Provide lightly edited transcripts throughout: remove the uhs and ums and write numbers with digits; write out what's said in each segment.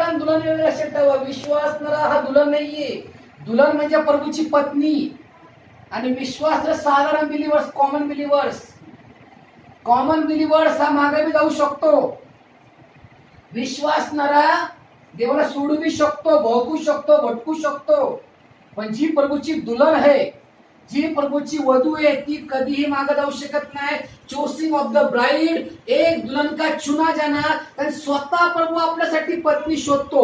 दुल्हन दुल्हन वेगळं लक्षात ठेवा. विश्वासणारा हा दुल्हन नाहीये. दुल्हन म्हणजे प्रभूची पत्नी. आणि विश्वास साधारण believers, common believers. Common believers हा मागे बी जाऊ शकतो. विश्वासणारा देवाला सोडू बी शकतो, भोगू शकतो, भटकू शकतो. पण जी प्रभूची दुल्हन आहे, जी प्रभूची वधू आहे, ती कधीही मागे जाऊ शकत नाही. चोसिंग ऑफ द ब्राइड, एक दुल्हन का चुना जाणार. कारण स्वतः प्रभू आपल्यासाठी पत्नी शोधतो.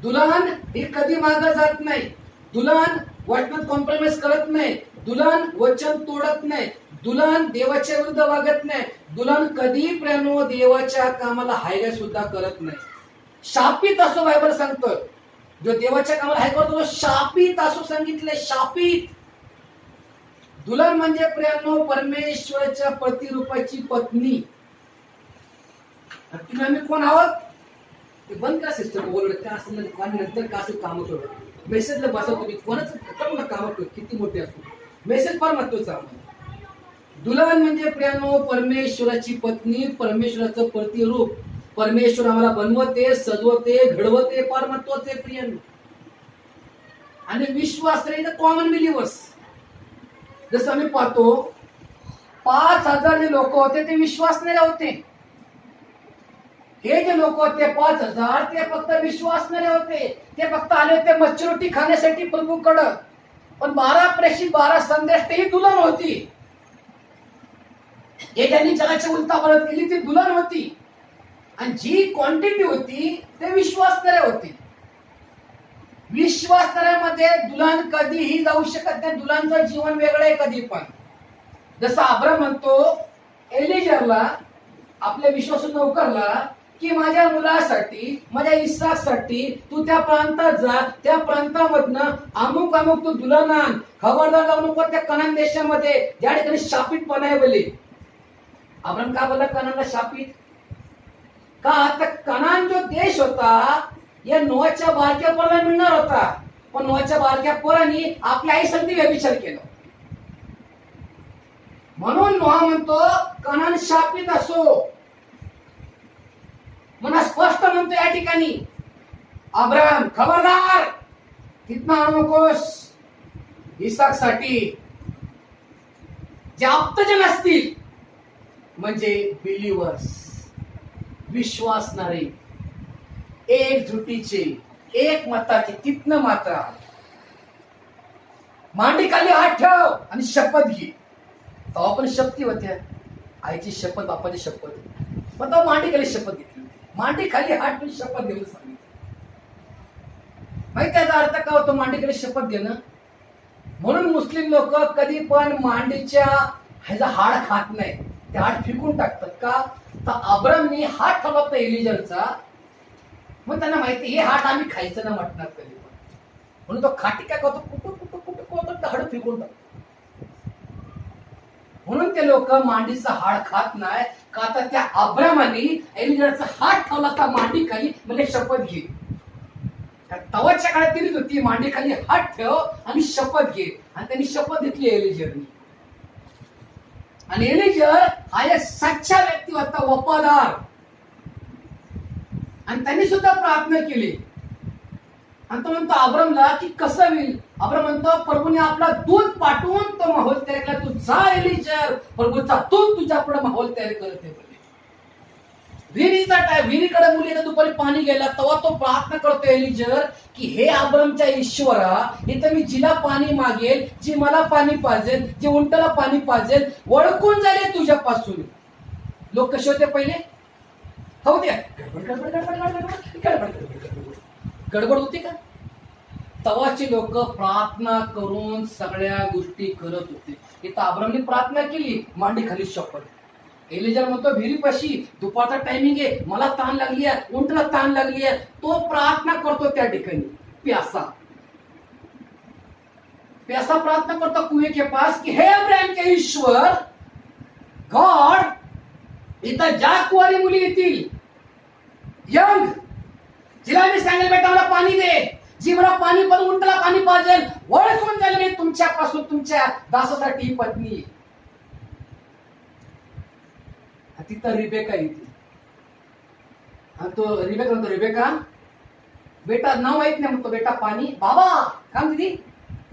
दुल्हन ही कधी मागे जात नाही. दुल्हन वचनात कॉम्प्रोमाइज करत नाही. दुल्हन वचन तोडत नाही. दुल्हन देवाच्या विरुद्ध वागत नाही. दुल्हन कधी प्रेमो देवाच्या कामाला हायगा सुद्धा करत नाही. शापित असो, बायबल सांगतं, जो देवाच्या कामाला हाय करतो तो शापित असो. सांगितले शापित. दुल्हन म्हणजे प्रेमो परमेश्वराच्या प्रतिरूपाची पत्नी. तुम्ही आम्ही कोण आहोत ते बंद करा. सिस्टम बोलत का असं नंतर का असं काम ठेवलं. मेसेजला बसा तुम्ही. कोणाचं काम किती मोठे असतो, मेसेज फार महत्वाचा आहे. दुल्हन म्हणजे प्रेमो परमेश्वराची पत्नी, परमेश्वराचं प्रतिरूप. परमेश्वर आम्हाला बनवते, सजवते, घडवते, फार महत्वाचे प्रियन. आणि विश्वास कॉमन बिलीवर्स. जसं आम्ही पाहतो 5,000 जे लोक होते ते विश्वासणारे होते. हे जे लोक होते 5,000 ते फक्त विश्वासणारे होते. ते फक्त आले होते मच्छरोटी खाण्यासाठी प्रभूकडं. पण 12 प्रेषित, 12 संदेश ही दुल्हन होती. हे ज्यांनी जगाची उलटा परत केली ती दुल्हन होती. आणि जी क्वांटिटी होती ते विश्वासणारे होती. विश्वासणाऱ्यामध्ये दुल्हन कधीही जाऊ शकत नाही. दुल्हनचं जीवन वेगळं आहे कधी पण. जसं अब्राम म्हणतो एलिजरला, आपल्या विश्वासू नौकरला, की माझ्या मुलासाठी, माझ्या इसाकसाठी तू त्या प्रांतात जा, त्या प्रांतामधनं अमुक अमुक तू दुल्हन आण. खबरदार जाऊ नको त्या कनान देशामध्ये ज्या ठिकाणी शापितपणा आहे बोले. अब्राम का बोला कनानला शापित? का आता कनान जो देश होता या नोआच्या बारक्या पोराला मिळणार होता. पण नोआच्या बारक्या पोरांनी आपल्या आई संगती व्यभिचार केला. म्हणून नोआ म्हणतो कनान शापित असो. म्हणा स्पष्ट म्हणतो या ठिकाणी अब्राम, खबरदार तिथनं आणू नकोस. इसाकसाठी जे आप्तजन असतील म्हणजे बिलीवर्स, विश्वासणारे, एकजुटीचे, एक मताचे, तिथनं मात्र मांडी खाली हात ठेव आणि शपथ घे. तेव्हा पण शक्ती होत्या. आईची शपथ, बापाची शपथ. पण तो मांडी खाली शपथ घेतली. मांडी खाली हात ठेवून शपथ घेऊन सांगितलं. माहिती त्याचा अर्थ का होतो मांडी खाली शपथ घेणं? म्हणून मुस्लिम लोक कधी पण मांडीच्या ह्याचा हाड खात नाही. ते हाड फेकून टाकतात. का तर अब्रामनी हात ठेवला होता एलिजरचा. मग त्यांना माहिती हे हात आम्ही खायचं ना म्हटणार कधी पण. म्हणून तो खाटी काय करतो, कुठं हाड फेकून टाकतो. म्हणून ते लोक मांडीचं हाड खात नाही. का तर त्या अब्रामानी एलिजरचा हात ठेवला होता मांडी खाली, म्हणजे शपथ घे. तवाच्या काळात दिलीच होती मांडी खाली हात ठेव आणि शपथ घे. आणि त्यांनी शपथ घेतली एलिजरनी. आणि एलिजर हा एक सच्चा व्यक्ती होता, वफादार. आणि त्यांनी सुद्धा प्रार्थना केली. आणि तो म्हणतो अब्रामला की कसं होईल? अब्राम म्हणतो प्रभूने आपला दूत पाठवून तो माहोल तयार केला. तू जा एलिजर, प्रभूचा दूत तुझ्या पुढे माहोल तयार करते. विहिरीचा टाइम, विहिरीकडे मुली दुपारी पाणी गेला तेव्हा तो प्रार्थना करतो एलिजर की हे अब्रामच्या ईश्वरा, इथं मी जिला पाणी मागेल, जी मला पाणी पाजेल, जी उंटाला पाणी पाजेल, वळकून जाईल तुझ्यापासून. लोक कसे होते पहिले? हो द्या गडबड होती का? तवाची लोक प्रार्थना करून सगळ्या गोष्टी करत होते. इथं अब्रामने प्रार्थना केली, मांडी खाली शपथ. एलिजर म्हणतो विहिरीपाशी दुपारचा टायमिंग आहे, मला ताण लागली आहे, उंटला ताण लागली आहे. तो प्रार्थना करतो त्या ठिकाणी. प्यासा प्रार्थना करतो कुएं के पास की हे अब्राहम के ईश्वर गॉड, इथं ज्या कुवारी मुली येतील यंग, जिला मी सांगेल बेटा मला पाणी दे, जी मला पाणी पण उंटला पाणी पाजेल, वळखून जाईल मी तुमच्यापासून, तुमच्या दासासाठी पत्नी. तिथं रिबेका येते. आणि तो रिबेका म्हणतो, रिबेका बेटा नाव माहित नाही म्हणतो, बेटा पाणी. बाबा काय म्हणते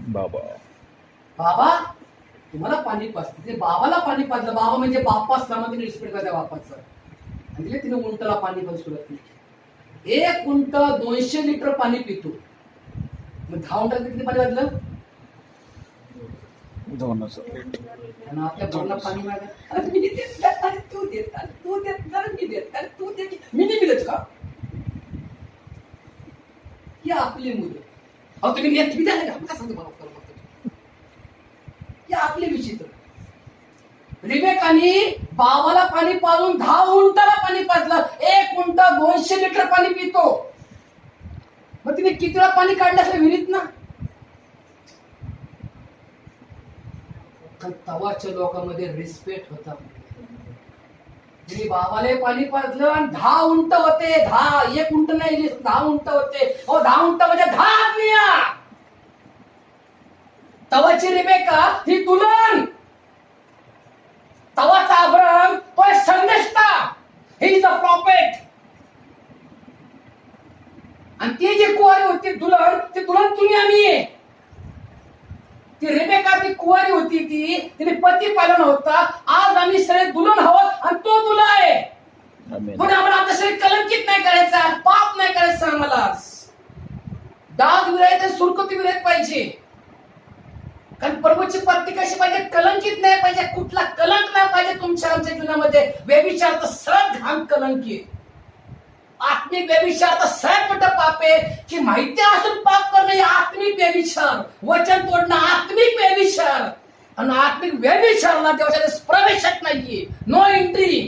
बाबा बाबा तुम्हाला पाणी पाजते. ते बाबाला पाणी पाजलं. बाबा म्हणजे बाप्पा असला तिने रिस्पेक्ट करता बाप्पाचं. आणि दिले तिने उंटला पाणी पण सुरुवात केली. 1 उंट 200 लिटर पाणी पितो. मग 10 उंटात किती पाणी वाजलं? 2 आणि आपल्या बोरला पाणी मागत, अरे मी देत अरे तू देत अरे तू देत अरे मी देत अरे तू देत, मी नाही दिलंच का? ही आपली मुलं. अहो तुम्ही नेत मी द्या का? काय सांगतो बाबा करू बघतो. ही आपले विचित्र. रिबेकानी बाबाला पाणी पाजून 10 उंटाला पाणी पाजलं. 1 उंट 200 लिटर पाणी पितो. मग तिने किती वेळा पाणी काढलं असेल विहिरीत ना? तवाच्या लोकांमध्ये रिस्पेक्ट होता. तिने बाबाला पाणी पाजलं आणि 10 उंट होते. 10 1 उंट नाही 10 उंट होते. हो 10 उंट म्हणजे 10 आदमिया. तवाची रिबेका ही दुल्हन, तवाचा अब्राहम तो एक संदेष्टा. He is a prophet. आणि ती जी कुवारी होती दुल्हन, ती दुल्हन तुम्ही आम्ही आहे. ती रेबेका ती कुवारी होती, तिने पती पाहिला नव्हता. आज आम्ही सगळे दुल्हन आहोत आणि तो दुल्हा आहे. म्हणून आम्हाला आमच्या शरीर कलंकित नाही करायचा, पाप नाही करायचा. आम्हाला डाग विरहित सुरकुती विरहित पाहिजे. कारण प्रभूची पत्नी कशी पाहिजे? कलंकित नाही पाहिजे. कुठला कलंक नाही पाहिजे तुमच्या आमच्या जीवनामध्ये. व्यभिचार तर सर्वात घाण कलंक आहे. आत्मिक व्यभिचार तर सर्वात मोठं पाप आहे. की माहिती असून पाप करणे आत्मिक व्यभिचार. वचन तोडणं आत्मिक व्यभिचार. आणि आत्मिक व्यभिचारला देवाच्या प्रवेशच नाहीये. No entry.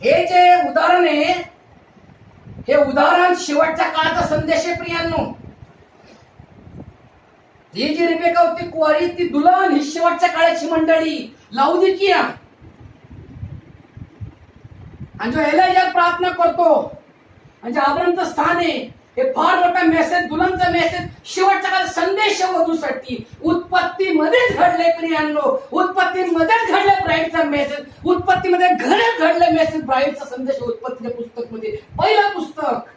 हे जे उदाहरण आहे, हे उदाहरण शेवटच्या काळाचा संदेश आहे प्रियांनो. ही जी रिबेका होती कुवारी, ती दुल्हन ही शेवटच्या काळाची मंडळी लाउदिकिया. आणि जो एलिया प्रार्थना करतो आणि जे अब्राहमचं स्थान आहे, हे फार मोठा मेसेज, दुल्हनचा मेसेज शेवटच्या काळात संदेश वधूसाठी उत्पत्तीमध्येच घडले प्रियांनो. उत्पत्तीमध्येच घडले ब्राईडचा मेसेज. उत्पत्तीमध्ये घडले मेसेज ब्राईडचा संदेश. उत्पत्तीच्या पुस्तक मध्ये पहिलं पुस्तक.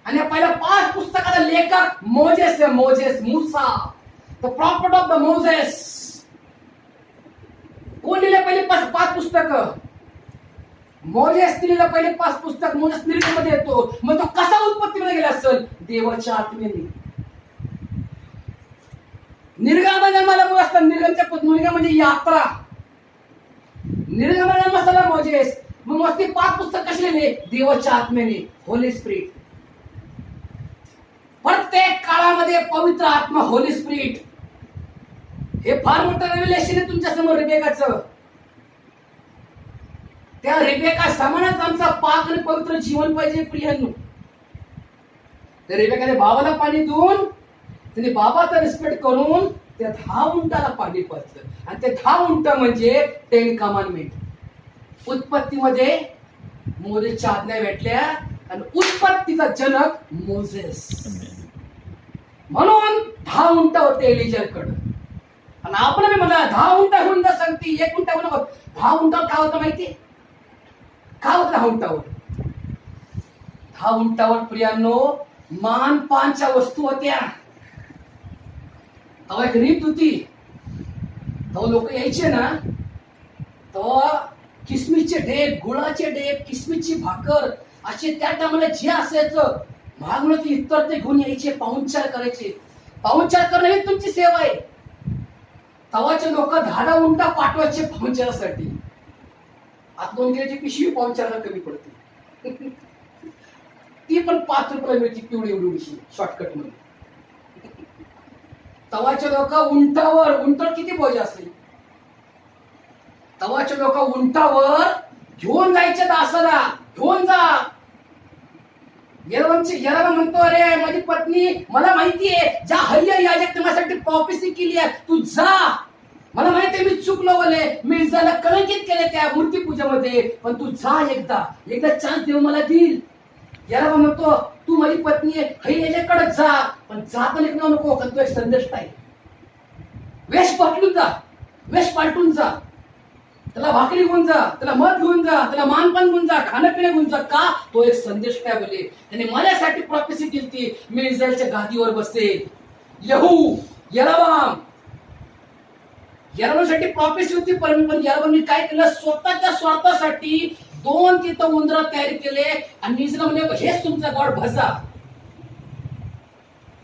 आणि या पहिल्या 5 पुस्तकाचा लेखक मोजेस आहे. Moses, Musa, the profit of the Moses. कोण लिहिले पहिले 5 पुस्तकं? मोजेस लिहिलेलं पहिले 5 पुस्तक. मोजेस निर्गमध्ये येतो. मग तो कसा उत्पत्तीमध्ये गेला असेल? देवाच्या आत्म्याने. निर्गमामध्ये जन्माला मुलं असतात. निर्गम म्हणजे यात्रा. निर्गमाला जन्म झाला मोजेस. मग ते 5 पुस्तक कसे लिहिले? देवाच्या आत्म्याने, होली स्पिरिट. प्रत्येक काळामध्ये पवित्र आत्मा, होली स्पिरिट. हे फार मोठं रेव्हलेशन आहे तुमच्या समोर रिबेकाचं. त्या रिबेका समानच आमचा पाक आणि पवित्र जीवन पाहिजे प्रियांनो. त्या रिबेकाने बाबाला पाणी देऊन, तिने बाबाचा रिस्पेक्ट करून त्या 10 उंटाला पाणी पाजलं. आणि ते 10 उंट म्हणजे 10 कमांडमेंट. उत्पत्तीमध्ये मोजेसच्या आज्ञा भेटल्या आणि उत्पत्तीचा जनक मोजेस. म्हणून 10 उंट होते एलिजाकडे. आणि आपण म्हणा 10 उंट होऊन जा सांगते, 1 उंट होऊन 10 उंटावर काय होतं माहिती? काय होतं 10 उंटावर? 10 उंटावर प्रियांनो मानपानच्या वस्तू होत्या. तेव्हा एक रीत होती. तेव्हा लोक यायचे ना, तेव्हा किसमिसचे ढेप, गुळाचे ढेप, किसमिसची भाकर असे त्या टायमाला जे असायचं मागणं की इतर ते घेऊन यायचे. पाहुणचार करायचे. पाहुणचार करणं ही तुमची सेवा आहे. तवाचे लोक 10 उंटा पाठवायचे पाहुणचारासाठी. आता 2 किलोची पिशवी पाहुणचाराला कमी पडते. ती पण 5 रुपयाला मिळते पिवळी एवढी शॉर्टकट मध्ये. तवाचे लोक उंटावर, उंटावर किती बोज असेल? तवाचे लोक उंटावर घेऊन जायचे दासाला. घेऊन जा. येरवंची म्हणतो, अरे माझी पत्नी मला माहितीये ज्या हय्या याजक माझ्यासाठी प्रॉफेसी केली आहे, तू जा. मला माहितीये मी चुकलो बोले, मी झाला कलंकित केले त्या मूर्ती पूजेमध्ये, पण तू जा. एकदा चान्स देऊ मला देईल. याला म्हणतो तू माझी पत्नी आहे, हय्याकडे जा, पण जाता निघणार नको, कारण तो एक संदेश आहे. वेश पालटून जा. त्याला भाकरी घेऊन जा, त्याला मध घेऊन जा, त्याला मानपान घेऊन जा, खाणं पिणं घेऊन जा. का? तो एक संदेश काय बोले, त्याने माझ्यासाठी प्रॉफेसी केली, मी इस्रायलच्या गादीवर बसेल. यहू यरोबाम याराबांसाठी प्रॉफेसी होती, पण याराबांनी काय केलं, स्वतःच्या स्वार्थासाठी 2 तिथं उंदर तयार केले आणि इस्रायल म्हणजे हेच तुमचा गॉड भजा.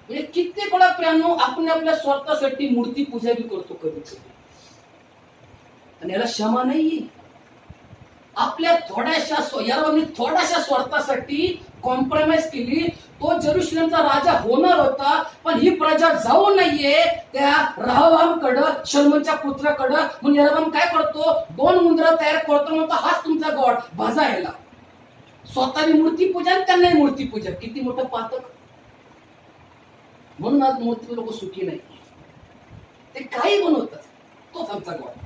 म्हणजे कित्येक वेळा प्रियांनो आपण आपल्या स्वार्थासाठी मूर्ती पूजा बी करतो कधी कधी, आणि याला क्षमा नाहीये. आपल्या थोड्याशा स्वार्थासाठी कॉम्प्रोमाइज केली. तो जेरुसलेमचा राजा होणार होता, पण ही प्रजा जाऊ नाहीये त्या रहोबामकडं, शलोमोनच्या पुत्राकडं. म्हणून यरोबाम काय करतो, 2 उंदरं तयार करतो, म्हणतो हाच तुमचा गॉड भजा. याला स्वतःही मूर्ती पूजा आणि त्यांनाही मूर्ती पूजा. किती मोठं पातक. म्हणून आज मूर्ती लोक सुखी नाही, ते काही बनवतात. तोच आमचा गॉड.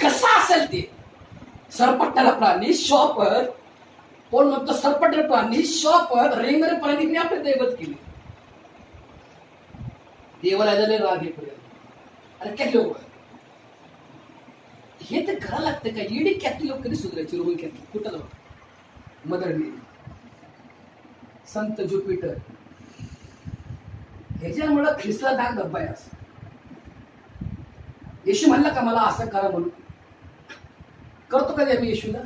कसा असेल ते, सरपट्टाला प्राणी शॉपर, कोण म्हणतो सरपट्ट प्राणी शॉपर, रेंगरे प्राणी आपले दैवत केले. देवाला झाले राग हे पर्यंत. अरे काय लोक हे तर करायला लागतं का? येडी कॅथलिक लोक कधी सुधारायची? रोमन कॅथलिक कुठं जाऊ, मदर मेरी, संत ज्युपिटर, ह्याच्यामुळे ख्रिस्ता दाग धब्बा आहे. असं येशू म्हणला का मला असं करा म्हणून? करतो कधी आम्ही येशूला?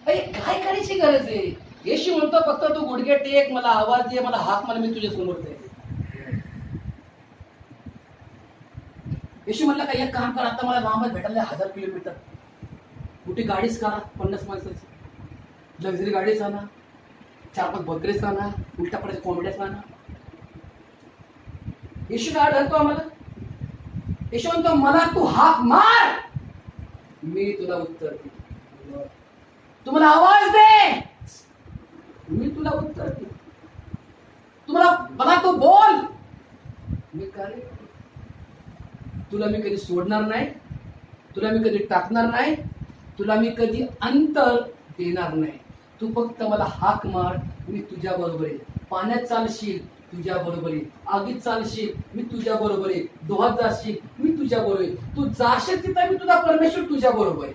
अरे काय करायची गरज आहे? येशू म्हणतो फक्त तू गुडघे टेक, मला आवाज दे, मला हाक मला, मी तुझ्या समोर दे. येशू म्हणला का एक काम कर, आता मला लांबच भेटायला 1000 किलोमीटर, मोठी गाडीच करा, 50 माणसाची लक्झरी गाडीच आणा, 4-5 बकरेच आणा, उलटा पडायच्या कोंबड्याच आणा. येशू काय घालतो आम्हाला? येशू म्हणतो मला तू हाक मार, मी तुला उत्तर दे. तुम्हाला आवाज दे, मी तुला उत्तर दे. तुम्हाला मला तू बोल, मी कार्य. तुला मी कधी सोडणार नाही, तुला मी कधी टाकणार नाही, तुला मी कधी अंतर देणार नाही. तू फक्त मला हाक मार, मी तुझ्या बरोबर आहे. पाण्यात चालशील, तुझ्या बरोबर आहे. आगीत चालशील, मी तुझ्या बरोबर आहे. डोहात जाशील, मी तुझ्या बरोबर आहे. तू जाशील तिथं, मी तुझा परमेश्वर तुझ्या बरोबर आहे.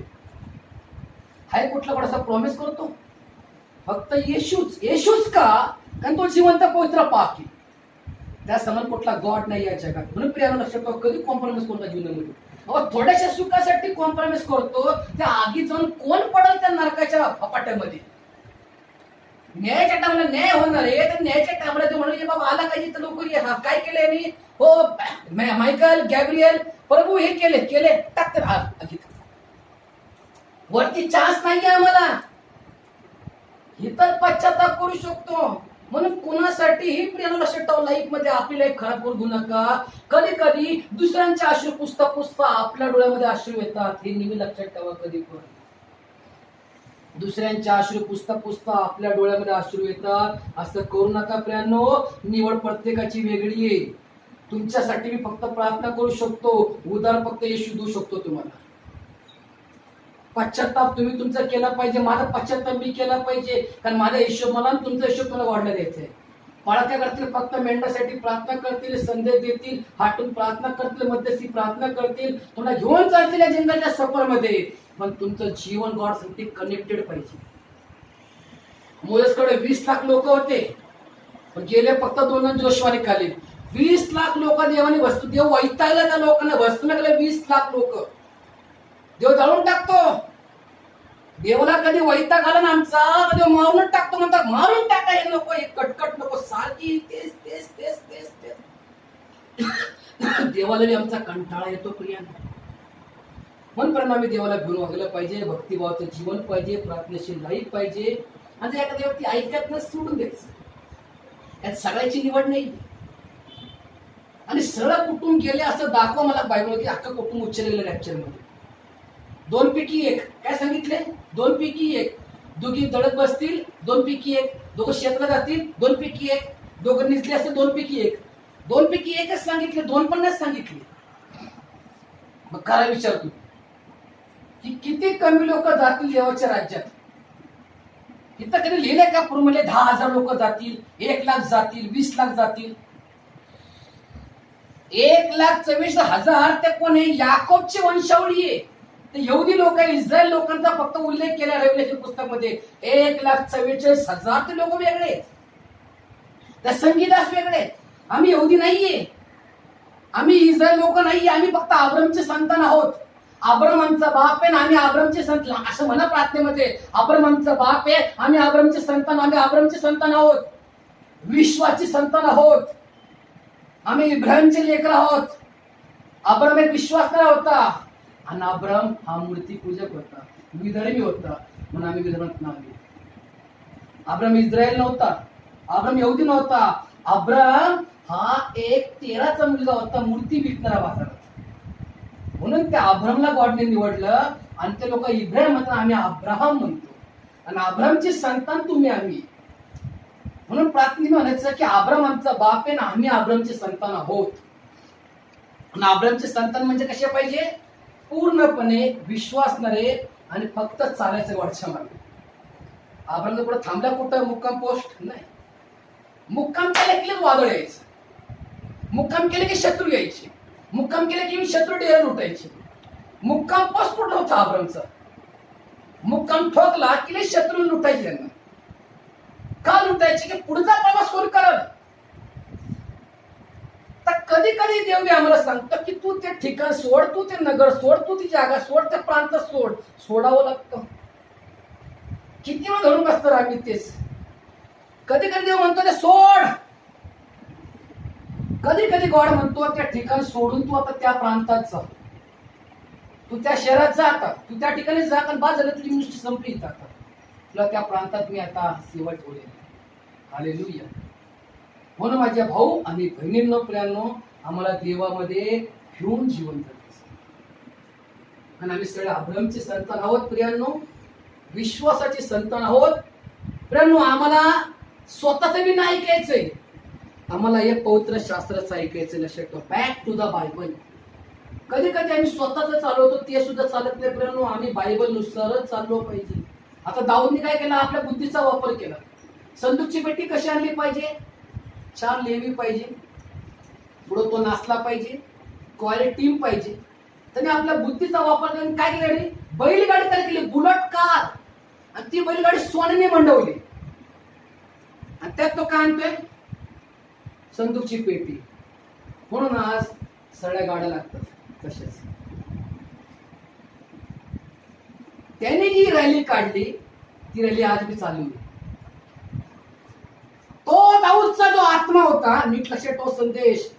हाय कुठला कोणाचा प्रॉमिस करतो? फक्त येशूच का? कारण तो जिवंत पवित्र पाक आहे. त्या समान कुठला गॉड नाही या जगात. म्हणून प्रियाला लक्षात ठेवा, कधी कॉम्प्रोमाइज कोणता जीवनामध्ये. थोड्याशा सुखासाठी कॉम्प्रोमाइज करतो, त्या आगीत जाऊन कोण पडेल त्या नरकाच्या फपाट्यामध्ये? न्यायाच्या टाइमला न्याय होणार आहे, तर न्यायाच्या टाइमला ते म्हणून बाबा आला काही तर लवकर ये. हा काय केलंय यांनी? हो मायकल गॅब्रियल प्रभू हे केले टाक तर वरती चान्स नाहीये आम्हाला. ही तर पश्चाताप करू शकतो. म्हणून कुणासाठीही प्रियाला लक्षात ठेवा, लाईफ मध्ये आपली लाईफ खराब करू नका. कधी कधी दुसऱ्यांचे अश्रू पुसता आपल्या डोळ्यामध्ये अश्रू येतात. हे नेहमी लक्षात ठेवा. कधी पण दुसऱ्यांच्या अश्रू पुसता आपल्या डोळ्यामध्ये अश्रू येतात. असं करू नका प्रियांनो. निवड प्रत्येकाची वेगळी आहे. तुमच्यासाठी मी फक्त प्रार्थना करू शकतो, उदार फक्त येशू देऊ शकतो तुम्हाला. पश्चाताप तुम्ही तुमचा केला पाहिजे, माझा पश्चाताप मी केला पाहिजे. कारण माझा हिशोब मला, तुमचा हिशोब मला वाढला द्यायचा आहे. पाळा काय करतील? फक्त मेंढ्यासाठी प्रार्थना करतील, संदेश देतील, हाटून प्रार्थना करतील, मध्यस्थी प्रार्थना करतील, तुम्हाला घेऊन चालतील या जंगलाच्या सफरमध्ये. पण तुमचं जीवन गॉडसाठी कनेक्टेड पाहिजे. मोसेसकडे 20 लाख लोक होते, पण गेले फक्त 2 जोशवाने खाली. 20 लाख लोक देवाने वस्तू, देव वैतागला त्या लोकांना. वस्तू गेले 20 लाख लोक. देव जाळून टाकतो. देवाला कधी वैताग आला ना आमचा, देव मारून टाकतो. म्हणतात मारून टाका हे लोक, हे कटकट लोक सारखी तेच तेच तेच तेच तेच. देवाला आमचा कंटाळा येतो प्रियांनो. म्हणून आम्ही देवाला घेऊन वागलं पाहिजे, भक्तिभावाचं जीवन पाहिजे, प्रार्थनेशील लाईफ पाहिजे. आणि एखाद्या व्यक्ती ऐकत न सोडून द्यायचं. यात सगळ्याची निवड नाही. आणि सरळ कुटुंब गेले असं दाखवा मला बायबल की अख्खं कुटुंब उच्चरलेलं रॅप्चर मध्ये. 2 पैकी 1 काय सांगितले? 2 पैकी 1. दोघी दळत बसतील, 2 पैकी 1. दोघं शेतात जातील, 2 पैकी 1. दोघं निजले असतील, 2 पैकी 1. 2 पैकी 1च सांगितले, 2 पण नाही सांगितले. मग काय विचारतो की किती कमी लोक जातील देवाच्या राज्यात? इथं कधी लिहिलंय का पूर्वले 10,000 लोक जातील, 1 लाख जातील, 20 लाख जातील? 1,24,000 ते कोण आहे? याकोबची वंशावळी आहे. ते यहुदी लोक आहे, इस्रायल लोकांचा फक्त उल्लेख केला रेव्हलेशन पुस्तकामध्ये. 1,44,000 ते लोक वेगळे आहेत. त्या संगीदास वेगळे आहेत. आम्ही यहुदी नाहीये, आम्ही इस्रायल लोक नाहीये, आम्ही फक्त अब्रामचे संतान आहोत. अब्राम आमचा बाप आहे, आम्ही अब्रामचे संतान, असं म्हणा प्रार्थनेमध्ये. अब्राम आमचा बाप आहे, आम्ही अब्रामचे संतान, आम्ही अब्रामचे संतान आहोत, विश्वाची संतान आहोत, आम्ही इब्राहिमचे लेकर आहोत. अब्राम एक विश्वासणारा होता आणि अब्राम हा मूर्ती पूजक होता, विधर्मी होता, म्हणून आम्ही विधर्मात नाव. अब्राम इस्रायल नव्हता, अब्राम यहुदी नव्हता. अब्राम हा एक 13चा मुलगा होता, मूर्ती विकणारा बाजारात. म्हणून त्या अब्रामला गॉडने निवडलं आणि ते लोक इब्राहिम म्हणतात, आम्ही अब्राहम म्हणतो आणि अब्रामचे संतान तुम्ही आम्ही. म्हणून प्रार्थनेने म्हणायचं की अब्राम आमचा बाप आहे ना, आम्ही अब्रामचे संतान आहोत. आणि अब्रामचे संतान म्हणजे कसे पाहिजे? पूर्णपणे विश्वासणारे आणि फक्त चालायचं वाटच्या मागे. अब्राम पुढे थांबला कुठं? मुक्काम पोस्ट नाही. मुक्काम केले की वादळ यायचं, मुक्काम केले की शत्रू यायचे, मुक्काम केले की शत्रू डेर लुटायचे. मुक्काम पोस्ट कुठं होता अब्रामचा? मुक्काम ठोकला की शत्रू लुटायचे. त्यांना का लुटायचे? की पुढचा प्रवास कोण करत. तर कधी कधी देव आम्हाला सांगतो की तू ते ठिकाण सोड, तू ते नगर सोड, तू ती जागा सोड, ते प्रांत सोड. सोडावं लागतं. किती वेळ धरून बसतो आम्ही तेच. कधी कधी देव म्हणतो ते सोड, कधी कधी गॉड म्हणतो त्या ठिकाण सोडून तू आता त्या प्रांतात जा, तू त्या शहरात जा, आता तू त्या ठिकाणी जा, कारण बाद झालं तुझी दृष्टी संपली. आता तुला त्या प्रांतात मी आता सेवा ठेवली. हालेलुया. म्हणून माझ्या भाऊ आणि बहिणींनो, प्रियांनो, आम्हाला देवामध्ये घेऊन जीवन जगायचं. आणि आम्ही सगळे अब्रामचे संतान आहोत प्रियांनो, विश्वासाचे संतान आहोत प्रियांनो. आम्हाला स्वतःच बी नाही ऐकायचंय, आम्हाला एक पवित्र शास्त्राचं ऐकायचं. लक्षात ठेवा, बॅक टू द बायबल. कधी कधी आम्ही स्वतःच चालवतो, ते सुद्धा चालत नाही प्रियांनो. आम्ही बायबल नुसारच चाललो पाहिजे. आता दाऊदने काय केला? आपल्या बुद्धीचा वापर केला. संदूकची पेटी कशी आणली पाहिजे? 4 लेवी पाहिजे, पुढे तो नाचला पाहिजे, क्वालिटी टीम पाहिजे. त्याने आपल्या बुद्धीचा वापर करून काय केलं? बैलगाडी तयार केली, बुलेट कार. आणि ती बैलगाडी सोन्याने मंडवली. आणि त्यात तो काय आणतोय? संदूकची पेटी. म्हणून आज सगळ्या गाड्या लागतात तशाच. त्याने जी रॅली काढली ती रॅली आज मी चालू. तो दाऊदचा जो आत्मा होता, नीट लक्षात ठेवा संदेश.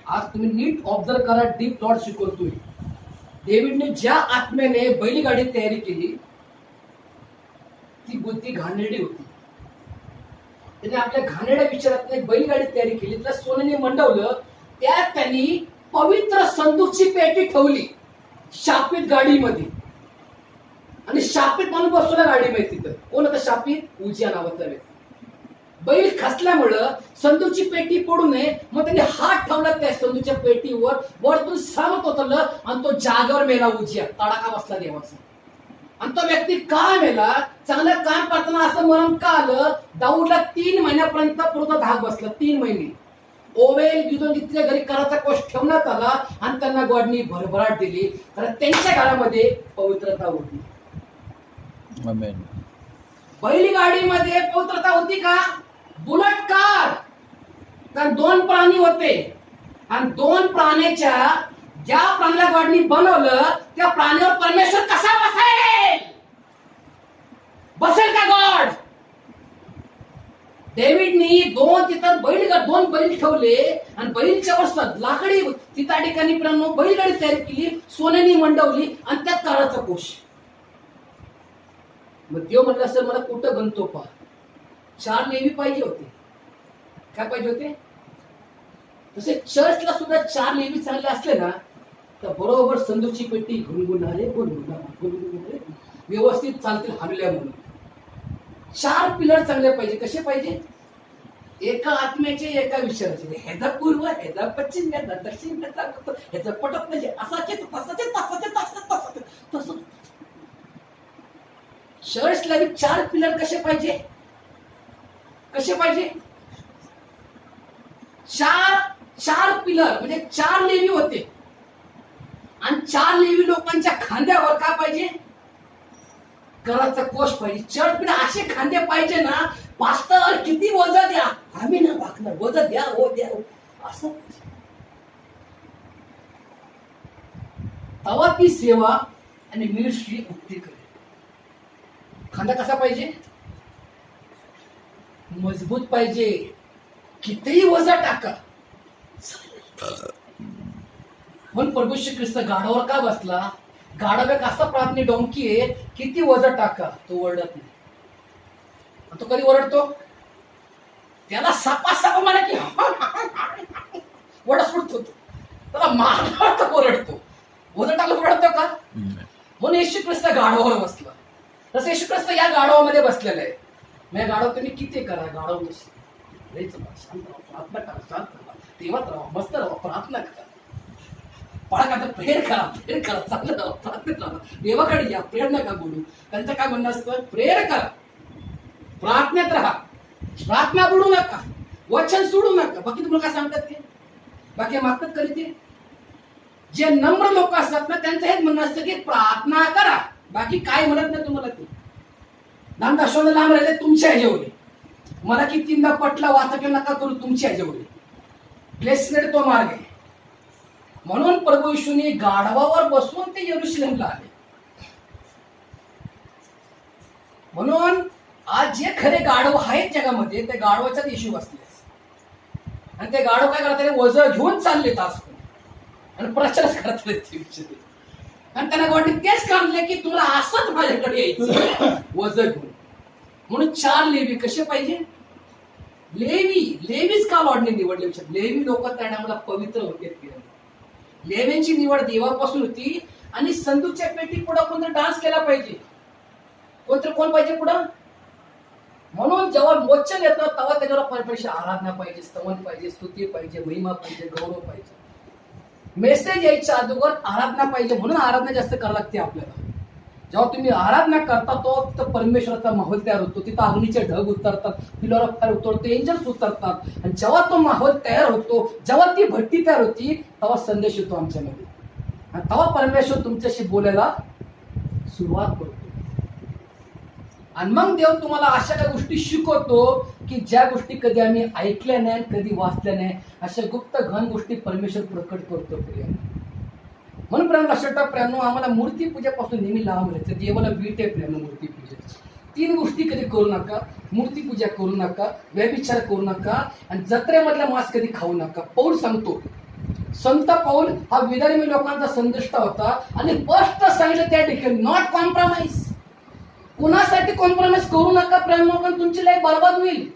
आज तुम्ही नीट ऑब्झर्व करा, डीप थॉट शिकवतोय. डेव्हिडने ज्या आत्म्याने बैलगाडी तयारी केली ती बुद्धी घाणेरडी होती. त्याने आपल्या घाणेरड्या विचारात एक बैलगाडी तयारी केली, त्याला सोन्याने मंडवलं. त्यात त्यांनी पवित्र संदूकची पेटी ठेवली शापित गाडीमध्ये. आणि शापित माणूस बसवला गाडीमध्ये. तिथं कोण होता शापित? उजिया नावाचा व्यक्ती. बैल खसल्यामुळं संदूकची पेटी पडू नये मग त्यांनी हात ठेवला त्या संदूकच्या पेटीवर, वरतून सांगत होतं आणि तो जागेवर मेला. उजिया तडाखा बसला देवाचा. आणि तो व्यक्ती का मेला? चांगलं काम करताना असं मरण का आलं? दाऊदला 3 महिन्यापर्यंत पुढचा धाक बसला. 3 महिने ओवेल गिदोन तिथल्या घरी कराचा कोष ठेवण्यात आला आणि त्यांना गॉडनी भरभराट दिली, कारण त्यांच्या काळामध्ये पवित्रता होती. आमेन. बैलगाडीमध्ये पवित्रता होती का? Bullet car. कारण 2 प्राणी होते आणि 2 प्राण्याच्या ज्या प्राण्याला गॉडनी बनवलं त्या प्राण्यावर परमेश्वर कसा बसेल? बसेल का गॉड? डेव्हिडनी 2 तिथं दोन बैल ठेवले आणि बैलच्या वर लाकडी त्या ठिकाणी बैलगाडी तयार केली, सोन्याने मंडवली आणि त्यात काळाचा कोश. मग देव म्हटलं सर मला कुठं गणतो पहा. 4 लेवी पाहिजे होते. काय पाहिजे होते? तसे चर्चला सुद्धा 4 लेवी चांगले असले ना तर बरोबर संदूकची पेटी गुणगुणारे व्यवस्थित चालतील हरल्या म्हणून. 4 पिलर चांगले पाहिजे. कसे पाहिजे? एका आत्म्याचे, एका विचाराचे. ह्याचा पूर्व, ह्याचा पश्चिम, ह्याचा दक्षिण, ह्याचा पटत नाही. असाचे तसं चर्चला 4 पिलर कसे पाहिजे? कसे पाहिजे? 4 पिलर म्हणजे 4 लेवी होते आणि 4 लेवी लोकांच्या खांद्यावर काय पाहिजे? कराचा कोश पाहिजे. चर्च मध्ये असे खांदे पाहिजे ना, पास्टर किती वजा द्या, आम्ही ना वाकणार, वजा द्या हो द्या हो. असं तेव्हा ती सेवा आणि मिनिस्ट्री उक्ती करेल. खांदा कसा पाहिजे? मजबूत पाहिजे. कितीही वजा टाका. म्हणून प्रभू श्री ख्रिस्त गाढवावर का बसला? गाढव एक असा प्रार्थनी डोंकी आहे, किती वजा टाका तो ओरडत नाही. तो कधी ओरडतो? त्याला सापा म्हणा की वडा सुटतो. त्याला मारला तर ओरडतो. वजन टाकलं ओरडतो का? म्हणून येशू ख्रिस्त गाढवावर बसला. तसं येशू ख्रिस्त या गाढवामध्ये बसलेलं आहे. मग गाढव तुम्ही किती करा, गाढव शांत राहा, प्रार्थना करा, शांत राहा, तेव्हाच राहा, मस्त राहा, प्रार्थना करा. पळा का तर प्रेयर करा, चांगलं राहा, प्रार्थना करा, देवाकडे या, प्रेयर नका बोलू. त्यांचं काय म्हणणं असतं? प्रेयर करा, प्रार्थनेत राहा, प्रार्थना बुडू नका, वचन सोडू नका. बाकी तुम्हाला काय सांगतात ते? बाकी मागतात कधी ते? जे नम्र लोक असतात ना, त्यांचं हेच म्हणणं असतं की प्रार्थना करा, बाकी काय म्हणत नाही तुम्हाला ते. लांब अश्वाला लांब राहिले तुमच्या ह्याच्यावर. मला की 3दा पटला वाचक नका करू, तुमच्या ह्याच्यावर. ब्लेस्ड तो मार्ग आहे. म्हणून प्रभू येशूने गाढवावर बसून ते यरुशलेमला आले. म्हणून आज जे खरे गाढव आहेत जगामध्ये, ते गाढवाचाच येशू बसले. आणि ते गाढव काय करतात? वजन घेऊन चालले तास आणि प्रचारच करतात. आणि त्यांना वाटत तेच कामले की तुला असंच माझ्याकडे यायचं वजन घेऊन. म्हणून 4 लेवी कसे पाहिजे? लेवीच का लॉर्डने निवडले? लेवी लोक त्या टायमाला पवित्र होते. लेव्यांची निवड देवापासून होती. आणि संदूकच्या पेटी पुढे कोणतरी डान्स केला पाहिजे. कोण पाहिजे पुढं? म्हणून जेव्हा मोचन येतं तेव्हा त्याच्यावर परमेश्वर आराधना पाहिजे, स्तवन पाहिजे, स्तुती पाहिजे, महिमा पाहिजे, गौरव पाहिजे. मेसेज यायच्या अगोदर आराधना पाहिजे. म्हणून आराधना जास्त करावी लागते आपल्याला. जेव्हा तुम्ही आराधना करता तो तिथं परमेश्वराचा माहोल तयार होतो. तिथं अग्नीचे ढग उतरतात, पिलर ऑफ फायर उतरतो, एंजल्स उतरतात. आणि जेव्हा तो माहोल तयार होतो, जेव्हा ती भट्टी तयार होती, तेव्हा संदेश येतो आमच्यामध्ये. आणि तेव्हा परमेश्वर तुमच्याशी बोलायला सुरुवात करतो. आणि मग देव तुम्हाला अशा काही गोष्टी शिकवतो की ज्या गोष्टी कधी आम्ही ऐकल्या नाही, कधी वाचल्या नाही. अशा गुप्त घन गोष्टी परमेश्वर प्रकट करतो. म्हणून प्रेम लक्षात ठेवा प्रेम, आम्हाला मूर्ती पूजेपासून नेहमी लांब राहायचं. देवाला वीट आहे प्रेम मूर्ती पूजेची. 3 गोष्टी कधी करू नका. मूर्ती पूजा करू नका, व्यभिचार करू नका, आणि जत्रेमधला मांस कधी खाऊ नका. पौल सांगतो, संत पौल हा विधर्मी लोकांचा संदेष्टा होता आणि स्पष्ट सांगितलं त्या ठिकाणी, नॉट कॉम्प्रोमाइज. कुणासाठी कॉम्प्रोमाइज करू नका प्रेम लोकांना, तुमची लाईफ बरबाद होईल.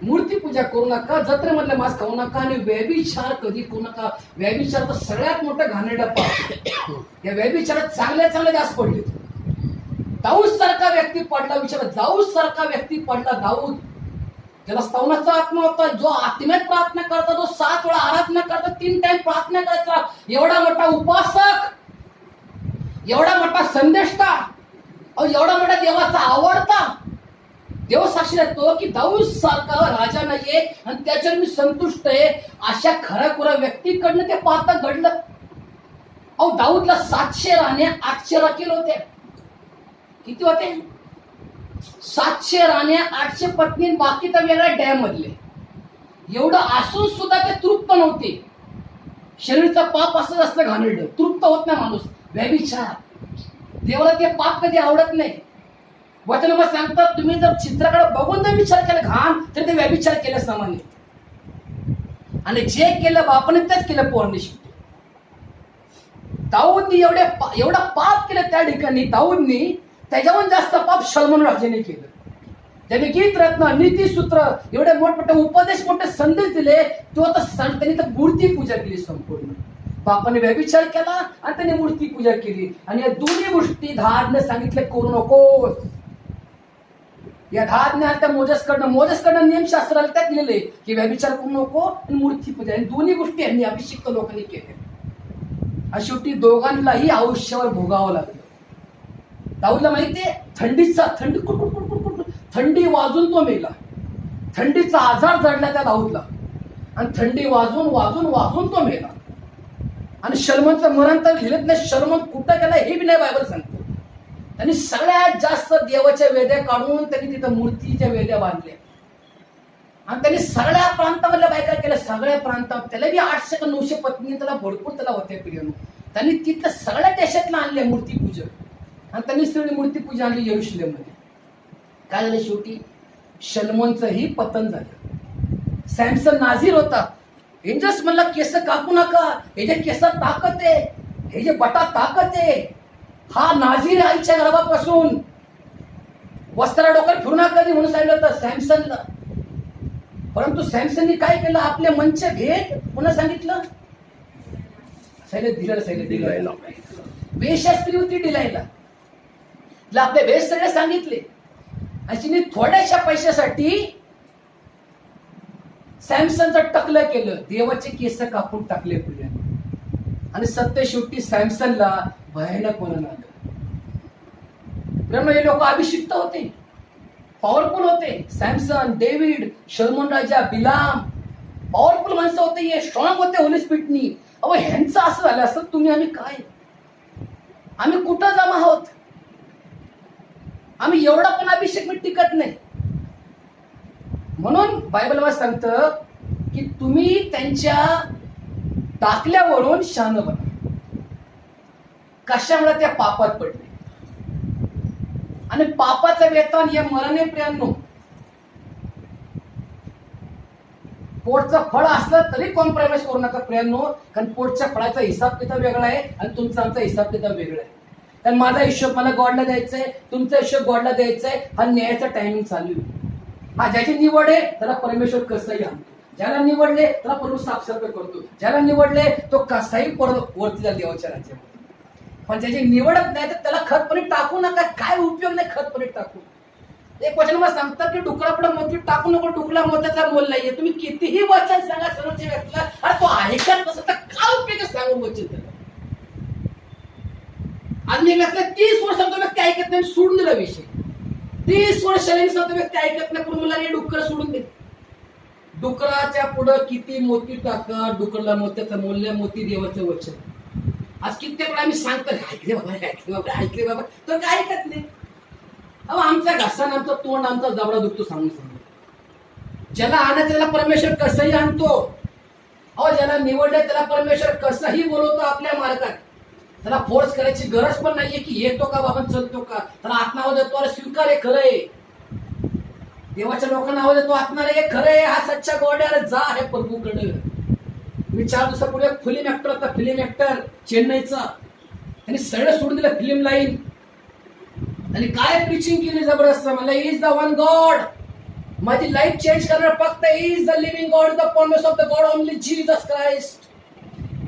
मूर्ती पूजा करू नका, जत्रेमधले मांस खाऊ नका, आणि व्यभिचार कधी करू नका. व्यभिचार तर सगळ्यात मोठं घाणेरडा पाप. या व्यभिचारात चांगले जास्त पडले. दाऊद सारखा व्यक्ती पडला. विचारा, दाऊद सारखा व्यक्ती पडला. दाऊद ज्याला स्तवनाचा आत्मा होता, जो आत्म्यात प्रार्थना करता, जो 7 वेळा आराधना करता, 3 टाइम प्रार्थना करायचा, एवढा मोठा उपासक, एवढा मोठा संदेष्टा, एवढा मोठा देवाचा आवडता. देव साक्षी देतो की दाऊद सारखा राजा नाहीये आणि त्याच्यावर मी संतुष्ट आहे. अशा खऱ्या व्यक्तीकडनं ते पाहता घडलं. दाऊदला 700 राण्या 800 राखील होते. किती होते? 700 राण्या 800 पत्नी, बाकी तर वेगळ्या डॅम मधले. एवढं असून सुद्धा ते तृप्त नव्हते. शरीरचा पाप असं असतं घाणेरडं, तृप्त होत नाही माणूस. व्यभिचार, देवाला ते पाप कधी आवडत नाही. वचन सांगतात, तुम्ही जर चित्राकडे बघून जर विचार केला घाण, तर ते व्यभिचार केल्या सामान्य. आणि जे केलं बापाने तेच केलं पोरांनी शिकतो. दाऊदनी एवढा पाप केलं त्या ठिकाणी. दाऊदनी त्याच्याहून जास्त पाप सलमान राजाने केलं. त्याने गीत रत्न, नीतीसूत्र, एवढे मोठमोठे उपदेश, मोठे संदेश दिले. तो आता त्यांनी तर मूर्ती पूजा केली संपूर्ण. बापाने व्यभिचार केला आणि त्याने मूर्ती पूजा केली. आणि या दोन्ही गोष्टी धाडने सांगितले करू नकोस. या 10 आज्ञा त्या मोजेसकडनं नियमशास्त्राला त्यात लिहिले की व्यभिचार करू नको आणि मूर्ती पूजा. आणि दोन्ही गोष्टी यांनी अभिषिक्त लोकांनी केल्या. आणि शेवटी दोघांनाही आयुष्यावर भोगावं लागलं. दाऊदला माहितीये थंडी वाजून तो मेला. थंडीचा आजार जडला त्या दाऊदला. आणि थंडी वाजून वाजून वाजून तो मेला. आणि शल्मनचं मरण तर लिहित नाही. शल्मन कुठं गेला हे बी नाही बायबल सांगतो. त्यांनी सगळ्यात जास्त देवाच्या वेद्या काढून त्यांनी तिथं मूर्तीच्या वेद्या बांधल्या आणि त्यांनी सगळ्या प्रांतामधल्या बायका केल्या. सगळ्या प्रांतात त्याला बी 800 का 900 पत्नी त्याला भरपूर त्याला होत्या पिढीनं. त्यांनी तिथं सगळ्या देशातनं आणल्या मूर्तीपूजन आणि त्यांनी सगळी मूर्तीपूजा आणली येरुशलेममध्ये. काय झालं शेवटी शल्मोनचंही पतन झालं. सॅमसन नाझीर होता. एंजल्स म्हणला केस कापू नका, हे जे केसात ताकद आहे, हे जे बटात ताकद आहे, हा नाझीर आईच्या गर्भापासून वस्त्रा डोक्यावर फिरू नका कधी म्हणून सांगितलं होतं सॅमसनला. परंतु सॅमसननी काय केलं, आपले मनचे भेद पुन्हा सांगितलं. दिलायला वेश्या स्त्री होती डिलायला. तिला आपले भेद सगळे सांगितले आणि तिने थोड्याशा पैशासाठी सॅमसनचं टकलं केलं. देवाचे केस कापून टाकले पुढे आणि सत्य शेवटी सॅमसनला भयानक मरण आलं. हे लोक अभिषिक्त होते, पॉवरफुल होते. सॅमसन, डेव्हिड, शल्मोन राजा, बिलाम पॉवरफुल माणसं होते, हे स्ट्रॉंग होते होली स्पिरिटनी. अहो ह्यांचं असं झालं असं तुम्ही आम्ही काय, आम्ही कुठं जमा आहोत? आम्ही एवढा पण अभिषेक मी टिकत नाही. म्हणून बायबल मध्ये सांगतं की तुम्ही त्यांच्या टाकल्यावरून शान बना. कशामुळे त्या पापात पडले आणि पापाचं वेतन हे मरण आहे प्रियांनो. पोटचं फळ असलं तरी कॉम्प्रोमाइज करू नका प्रियांनो, कारण पोटच्या फळाचा हिसाब किताब वेगळा आहे आणि तुमचा आमचा हिसाब किताब वेगळा आहे. कारण माझा हिशोब मला गॉडला द्यायचा आहे, तुमचा हिशोब गॉडला द्यायचा आहे. हा न्यायाचा टायमिंग चालू आहे. हा ज्याची निवड आहे त्याला परमेश्वर कसंही आणतो, ज्याला निवडले त्याला परमेश्वर साफसफाई करतो, ज्याला निवडले तो कसाही वरती जाईल देवाच्या राज्यामध्ये. पण ज्याची निवडत नाही तर त्याला खतपणी टाकू नका. काय उपयोग नाही खतपणी टाकू. एक वचन मला सांगतात की डुकरापुढे मोती टाकू नको, डुकला मोत्याचा मोल नाहीये. तुम्ही कितीही वचन सांगा समोरच्या व्यक्तीला, अरे तो ऐकत नसेल तर काय उपयोग सांगून वचन त्याला. आज मी व्यक्तीला 30 वर्ष सांगतो व्यक्ती ऐकत नाही, सोडून दिला विषय. 30 वर्ष सांगतो व्यक्ती ऐकत नाही, पण मला हे डुकर सोडून दे. डुकराच्या पुढं किती मोती टाका, डुकरला मोत्याचा मोल, मोती देवाचं वचन. आज कित्येक वेळा आम्ही सांगतो ऐकले बाबा, ऐकले बाबा, ऐकले बाबा, तर काय ऐकत नाही. अहो आमचा घासान, आमचा तोंड, आमचा जबडा दुखतो सांगून सांगून. ज्याला आणायचं त्याला परमेश्वर कसंही आणतो. अहो ज्याला निवडलंय त्याला परमेश्वर कसंही बोलवतो आपल्या मार्गात. त्याला फोर्स करायची गरज पण नाहीये की येतो का बाबा चलतो का. त्याला आत्मावर देतो, अरे स्वीकार आहे, खरं आहे. देवाच्या लोकांना आवाज देतो, आत्मा रे खरं आहे, हा सच्चा गॉड आहे, जा आहे प्रभूकडे. मी 4 दिवसापूर्वी फिल्म ऍक्टर होता, फिल्म ऍक्टर चेन्नईचा. त्यांनी सगळं सोडून दिलं फिल्म लाईन आणि काय प्रीचिंग केली जबरदस्त. मला इज द वन गॉड, माझी लाईफ चेंज करणार फक्त is the living God, the promise of the God only Jesus Christ.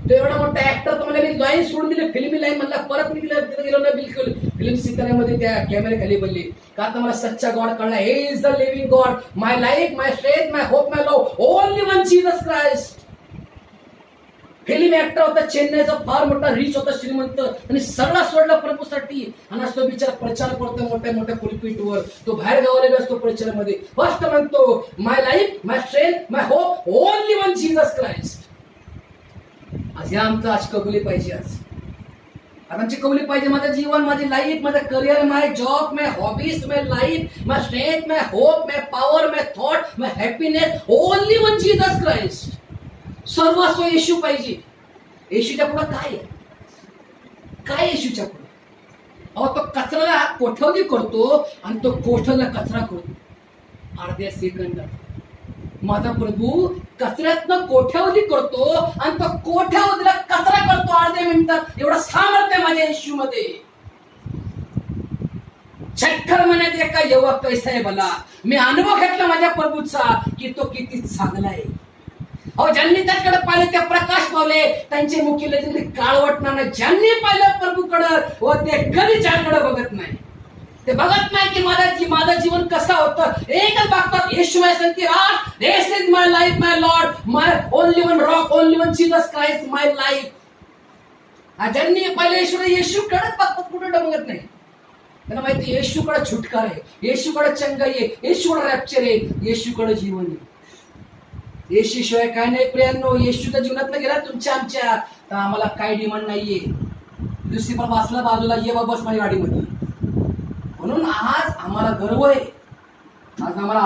तो एवढा मोठा ऍक्टर, तर मला मी लाईन सोडून दिली फिल्मी लाईन. म्हणला परत मी गेलो ना बिलकुल फिल्म शिकण्यामध्ये त्या कॅमेरे खाली बोलली. का तर मला सच्चा गॉड कळला. हे is the living God, my life, my strength, my hope, my love, only one Jesus Christ. Film actor होता चेन्नईचा, फार मोठा रिच होता, श्रीमंत, आणि सगळा सोडला प्रभूसाठी. आणि आज तो बिचारा प्रचार करतो मोठ्या मोठ्या पुलपीटवर. तो बाहेर गावाला असतो प्रचारामध्ये. फर्स्ट म्हणतो my life, my strength, my hope, only one Jesus Christ. आज या आमचं आज कबुली पाहिजे. आज आमची कबुली पाहिजे. माझं जीवन, माझी लाईफ, माझं career, my job, my hobbies, my life, my strength, my hope, my power, my thought, my happiness, only one Jesus Christ. सर्वस्व येशू पाहिजे. येशूच्या पुढे काय आहे? काय येशूच्या पुढे? अहो तो कचऱ्याला कोठवली करतो आणि तो कोठवला कचरा करतो अर्ध्या सेकंदात. माझा प्रभू कचऱ्यातनं कोठ्यावधी करतो आणि तो कोठ्यावधीला कचरा करतो अर्ध्या मिनिटात. एवढा सामर्थ्य माझ्या येशूमध्ये. 76 महिन्यात एका युवक कैसा आहे भला. मी अनुभव घेतला माझ्या प्रभूचा की तो किती चांगला आहे. अहो ज्यांनी त्याकडे पाहिले ते प्रकाश पावले, त्यांचे मुखी लगेच काळवटणार नाही. ज्यांनी पाहिलं प्रभूकडे व ते कधी ज्याकडे बघत नाही, ते बघत नाही की माझं जीवन कसं होतं. एकच बघतात येशू आहे संती राज, this is my life, my lord, my only one rock, only one Jesus Christ, my life. ज्यांनी पाहिलं येशूकडेच बघतात, कुठे बघत नाही. त्यांना माहिती येशूकडे छुटकार आहे, येशूकडे चंगाई आहे, येशूकडे रॅप्चर आहे, येशूकडे जीवन आहे. येशूशिवाय काय नाही प्रियांनो. येशूच्या जीवनात गेला तुमच्या आमच्या तर आम्हाला काय डिमांड नाहीये. लुसिफर बसला बाजूला, ये बाबा बस माझ्या गाडीमध्ये. म्हणून आज आम्हाला गर्व आहे, आज आम्हाला